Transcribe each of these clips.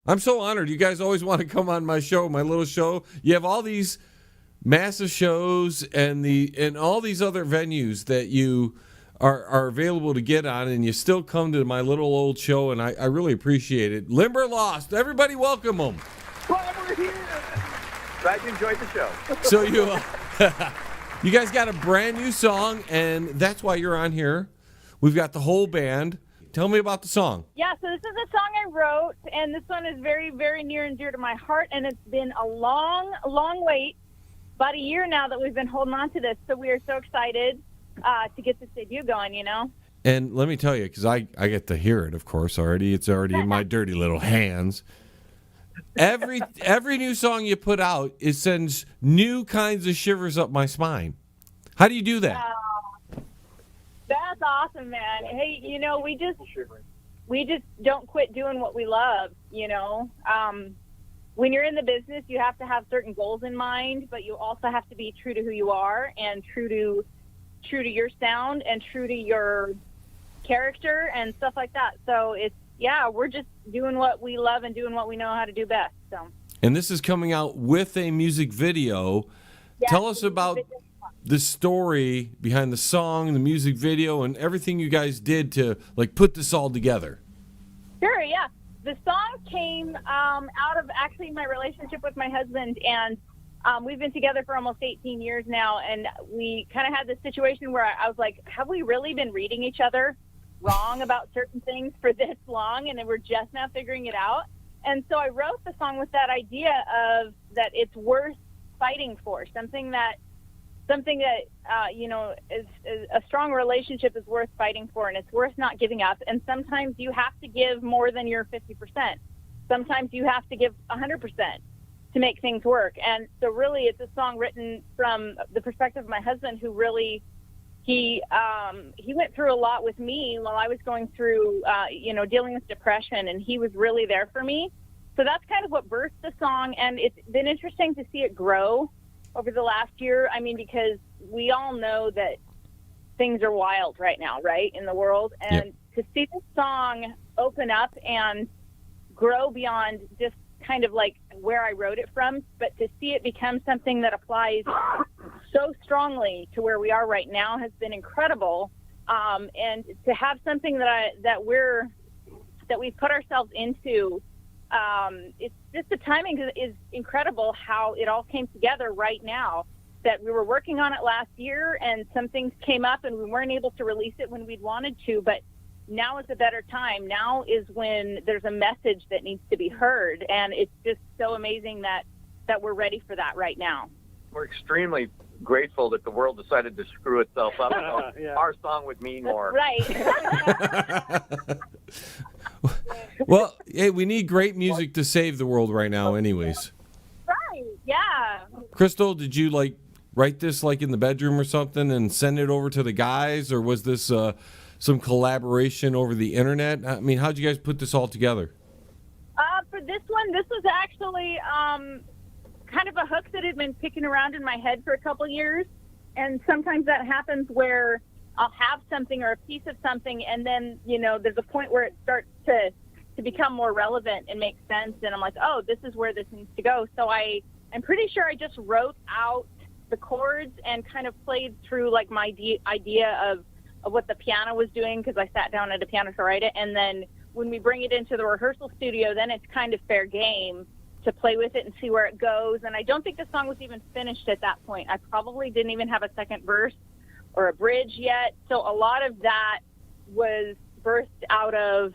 I'm so honored. You guys always want to come on my show, my little show. You have all these massive shows and all these other venues that you are available to get on, and you still come to my little old show, and I really appreciate it. Limberlost, everybody welcome them. Glad we're here. Glad you enjoyed the show. So you guys got a brand new song, and that's why you're on here. We've got the whole band. Tell me about the song. Yeah, so this is a song I wrote, and this one is very, very near and dear to my heart, and it's been a long, long wait, about a year now that we've been holding on to this, so we are so excited to get this debut going, you know? And let me tell you, because I get to hear it, of course, already. It's already in my dirty little hands. Every new song you put out, it sends new kinds of shivers up my spine. How do you do that? That's awesome, man. Hey, you know, we just don't quit doing what we love, you know. When you're in the business, you have to have certain goals in mind, but you also have to be true to who you are and true to your sound and true to your character and stuff like that. So we're just doing what we love and doing what we know how to do best. So. And this is coming out with a music video. Yeah, tell us about the story behind the song, the music video, and everything you guys did to put this all together. Sure, yeah. The song came out of actually my relationship with my husband, and we've been together for almost 18 years now, and we kind of had this situation where I was like, have we really been reading each other wrong about certain things for this long, and then we're just now figuring it out? And so I wrote the song with that idea of that it's worth fighting for, something that is a strong relationship is worth fighting for, and it's worth not giving up. And sometimes you have to give more than your 50%. Sometimes you have to give 100% to make things work. And so really it's a song written from the perspective of my husband, who really, he went through a lot with me while I was going through, dealing with depression, and he was really there for me. So that's kind of what birthed the song, and it's been interesting to see it grow over the last year. I mean, because we all know that things are wild right now, right, in the world. And to see this song open up and grow beyond just kind of like where I wrote it from, but to see it become something that applies so strongly to where we are right now has been incredible. And to have something that we've put ourselves into, it's just the timing is incredible how it all came together right now, that we were working on it last year and some things came up and we weren't able to release it when we'd wanted to, but now is a better time. Now is when there's a message that needs to be heard, and it's just so amazing that we're ready for that right now. We're extremely grateful that the world decided to screw itself up. So our song would mean more. Right. Well, hey, we need great music to save the world right now anyways. Right, yeah. Crystal, did you write this in the bedroom or something and send it over to the guys, or was this some collaboration over the internet? I mean, how'd you guys put this all together? For this one, this was actually kind of a hook that had been picking around in my head for a couple years. And sometimes that happens where I'll have something or a piece of something, and then, there's a point where it starts to become more relevant and make sense. And I'm like, oh, this is where this needs to go. So I'm pretty sure I just wrote out the chords and kind of played through my idea of what the piano was doing, because I sat down at a piano to write it. And then when we bring it into the rehearsal studio, then it's kind of fair game to play with it and see where it goes. And I don't think the song was even finished at that point. I probably didn't even have a second verse or a bridge yet. So a lot of that was birthed out of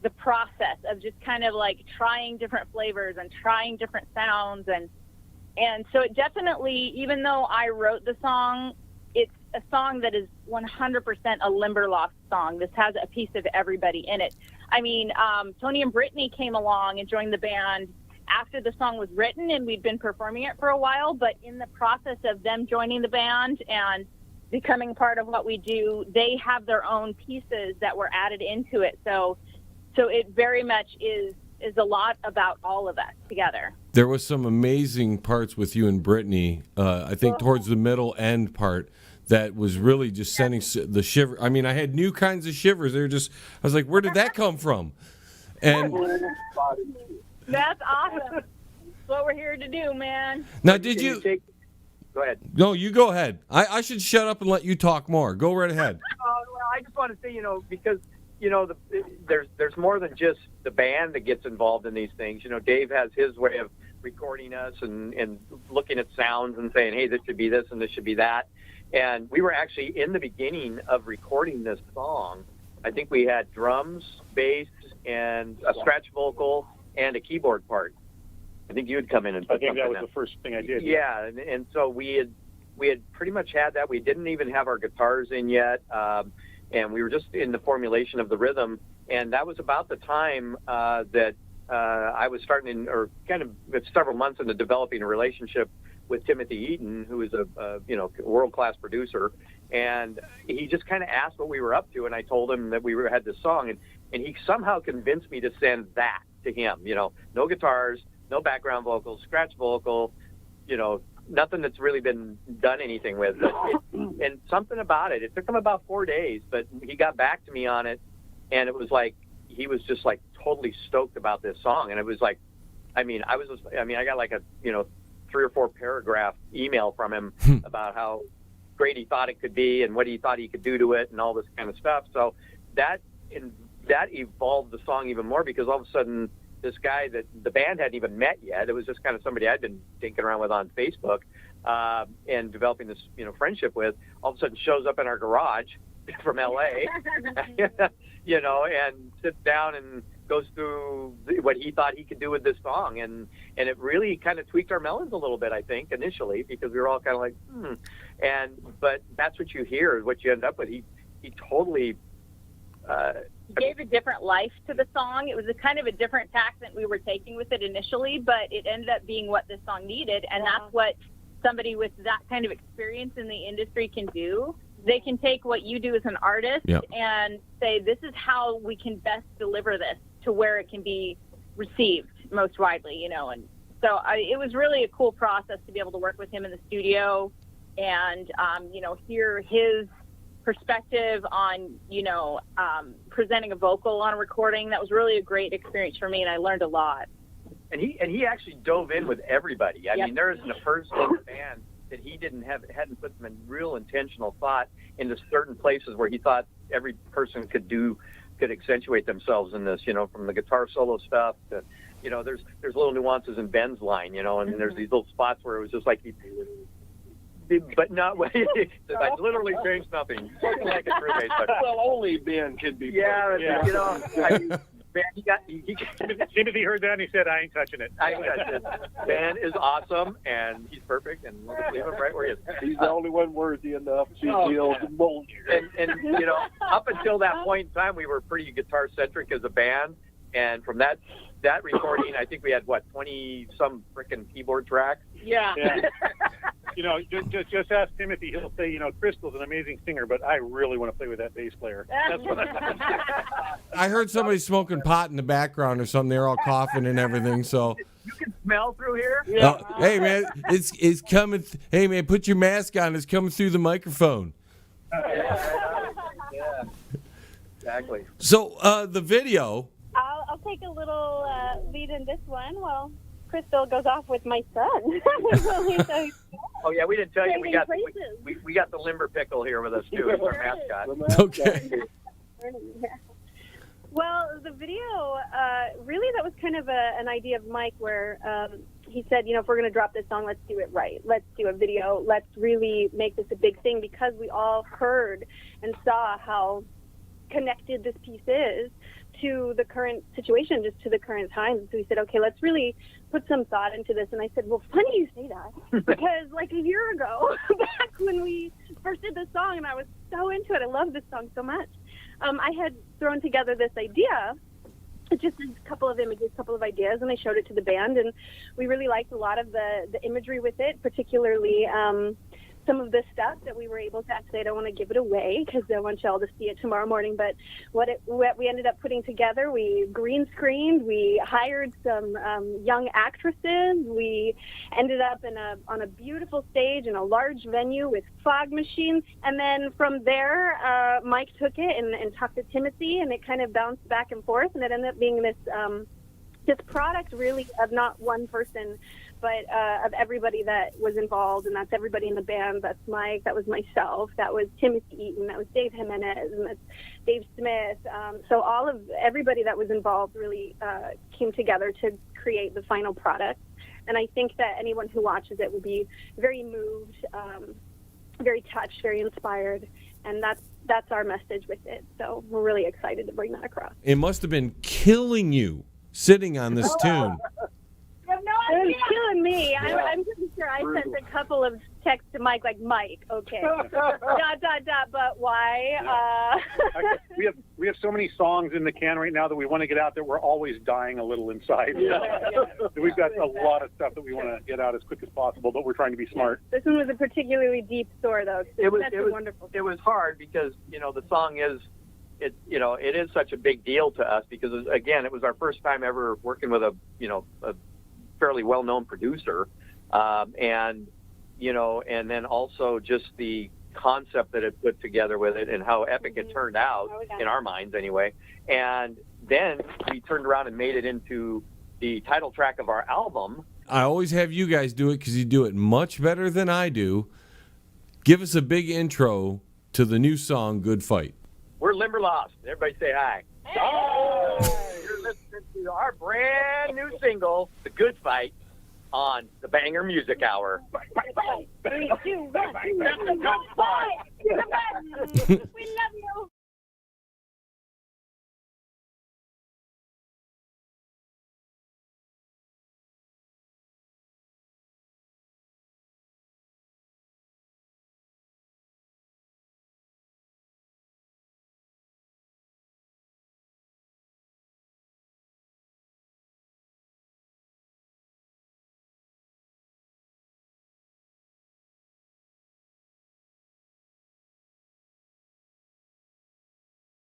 the process of just kind of trying different flavors and trying different sounds. And so it definitely, even though I wrote the song, it's a song that is 100% a Limberlost song. This has a piece of everybody in it. I mean, Tony and Brittany came along and joined the band after the song was written, and we'd been performing it for a while, but in the process of them joining the band and becoming part of what we do, they have their own pieces that were added into it. So it very much is a lot about all of us together. There was some amazing parts with you and Brittany, I think towards the middle end part, that was really just sending the shiver. I mean, I had new kinds of shivers. I was like, where did that come from? And That's awesome. That's what we're here to do, man. now, did you? Go ahead. No, you go ahead. I should shut up and let you talk more. Go right ahead. Well, I just want to say, because there's more than just the band that gets involved in these things. Dave has his way of recording us and looking at sounds and saying, hey, this should be this and this should be that. And we were actually in the beginning of recording this song. I think we had drums, bass, and a scratch vocal and a keyboard part. I think you had come in and put something in. I think that was the first thing I did. Yeah, and so we had pretty much had that. We didn't even have our guitars in yet, and we were just in the formulation of the rhythm. And that was about the time that I was starting, or kind of several months into developing a relationship with Timothy Eaton, who is a world-class producer. And he just kind of asked what we were up to, and I told him that we had this song, and he somehow convinced me to send that to him. No guitars, no background vocals, scratch vocal, nothing that's really been done anything with. And something about it. It took him about 4 days, but he got back to me on it, and it was like he was just like totally stoked about this song. And it was like, I got like a 3 or 4 paragraph email from him about how great he thought it could be and what he thought he could do to it and all this kind of stuff. So that evolved the song even more, because all of a sudden this guy that the band hadn't even met yet, it was just kind of somebody I'd been dinking around with on Facebook and developing this friendship with, all of a sudden shows up in our garage from LA and sits down and goes through what he thought he could do with this song, and it really kind of tweaked our melons a little bit, I think, initially, because we were all kind of like but that's what you hear is what you end up with. He totally gave a different life to the song. It was a kind of a different tack that we were taking with it initially, but it ended up being what this song needed, and that's what somebody with that kind of experience in the industry can do. They can take what you do as an artist and say, this is how we can best deliver this to where it can be received most widely, and so it was really a cool process to be able to work with him in the studio and hear his perspective on presenting a vocal on a recording. That was really a great experience for me, and I learned a lot. And he actually dove in with everybody. I mean, there isn't a person in the band that he hadn't put some real intentional thought into certain places where he thought every person could accentuate themselves in this, from the guitar solo stuff to, there's little nuances in Ben's line, and there's these little spots where it was just like but not I literally changed nothing. Like a roommate, but well, only Ben can be. Ben, Timothy heard that and he said, "I ain't touching it." Ben is awesome and he's perfect, and we'll just leave him right where he is. He's the only one worthy enough to be able to mold you. And up until that point in time, we were pretty guitar centric as a band, and from that recording, I think we had 20 some frickin' keyboard tracks. Yeah. Just ask Timothy. He'll say, Crystal's an amazing singer, but I really want to play with that bass player. That's what I heard somebody smoking pot in the background or something. They're all coughing and everything. So you can smell through here. Yeah. Hey man, it's coming. Hey man, put your mask on. It's coming through the microphone. Yeah. Exactly. So the video. I'll take a little lead in this one while Crystal goes off with my son. Oh yeah, we didn't tell you we got the Limber Pickle here with us too. It's our mascot. Okay. Well, the video really that was kind of an idea of Mike, where he said, if we're going to drop this song, let's do it right. Let's do a video. Let's really make this a big thing, because we all heard and saw how connected this piece is to the current situation, just to the current times. So we said, okay, let's really put some thought into this. And I said, well, funny you say that, because like a year ago, back when we first did this song, and I was so into it, I love this song so much, I had thrown together this idea, just a couple of images, couple of ideas, and I showed it to the band, and we really liked a lot of the imagery with it, particularly some of the stuff that we were able to actually, I don't want to give it away because I want y'all to see it tomorrow morning, but what we ended up putting together, we green screened, we hired some young actresses, we ended up on a beautiful stage in a large venue with fog machines, and then from there, Mike took it and talked to Timothy, and it kind of bounced back and forth, and it ended up being this product really of not one person, but of everybody that was involved, and that's everybody in the band. That's Mike, that was myself, that was Timothy Eaton, that was Dave Jimenez, and that's Dave Smith. So everybody that was involved really came together to create the final product. And I think that anyone who watches it will be very moved, very touched, very inspired, and that's our message with it. So we're really excited to bring that across. It must have been killing you sitting on this tune. It was killing me. I'm pretty sure I sent a couple of texts to Mike, like, Mike, okay, ... but why? We have so many songs in the can right now that we want to get out that we're always dying a little inside. We've got a lot of stuff that we want to get out as quick as possible, but we're trying to be smart. This one was a particularly deep sore, though. It was wonderful. It was hard because the song is. It is such a big deal to us because, again, it was our first time ever working with a fairly well-known producer, and then also just the concept that it put together with it and how epic it turned out in our minds anyway. And then we turned around and made it into the title track of our album. I always have you guys do it because you do it much better than I do. Give us a big intro to the new song, Good Fight. We're Limberlost. Everybody say hi. Hey! You're listening to our brand new single, The Good Fight, on the Banger Music Hour. 3, 2, 1. We love you.